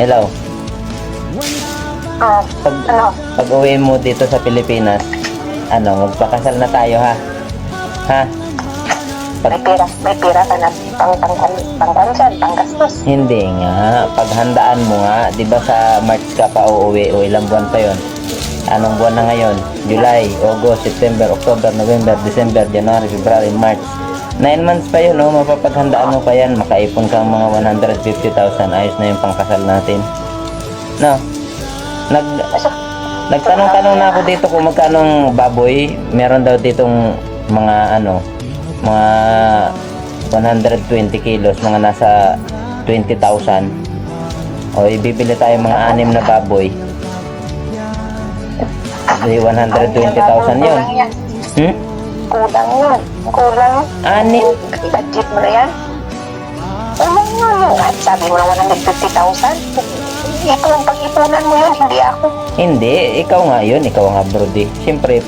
Hello. Oh, Pag, ano? pag uwi mo dito sa Pilipinas, magpakasal na tayo ha. Ha? May pira ka na pang gastos. Hindi nga. Paghandaan mo nga. Di ba sa March ka pa uuwi o ilang buwan pa yon? Anong buwan na ngayon? July, August, September, October, November, December, January, February, March. 9 months pa yun, no? Mapapaghandaan mo pa yan. Makaipon kang mga 150,000. Ayos na yung pangkasal natin. No? Nagtanong-tanong na ako dito kung magkanong baboy. Meron daw ditong mga mga 120 kilos, mga nasa 20,000. O ibibili tayo mga 6 na baboy. Di 120,000 yun. Hmm? Kulang yun. Kulang. 6? Budget mo na yan. Kulang yun. At sabi mo na 150,000. Ikaw ang pag-ipunan mo yun, hindi ako. Hindi, ikaw nga yun. Ikaw nga, Brody. Siyempre,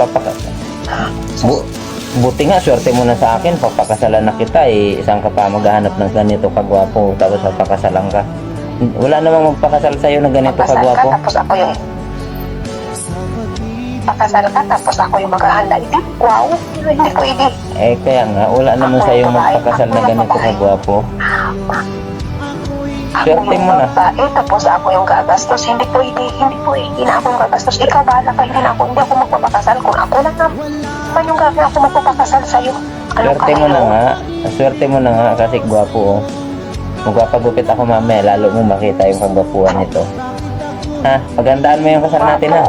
buti nga, swerte mo na sa akin. Papakasalan na kita eh. Isang ka pa maghahanap ng ganito kagwapo. Tapos papakasalan ka. Wala namang magpakasal sa'yo ng ganito kagwapo. Tapos ako yung pakasal ka, tapos ako yung maghahanda. Hindi, wow. Hindi pwede. Eh, kaya nga, wala naman sa'yo magpakasal na ganito kagwapo. Swerte mo na. Babae, tapos ako yung gagastos. Hindi pwede na ako yung gagastos. Ikaw bahala ka, hindi ako magpapakasal. Kung ako lang naman yung gagawin ako magpapakasal sa'yo. Swerte mo na nga. Swerte mo na nga kasi gwapo oh. Magpapagupit ako mamaya, lalo mo makita yung kagwapuan nito. Ha? Paghandaan mo yung kasal natin ha.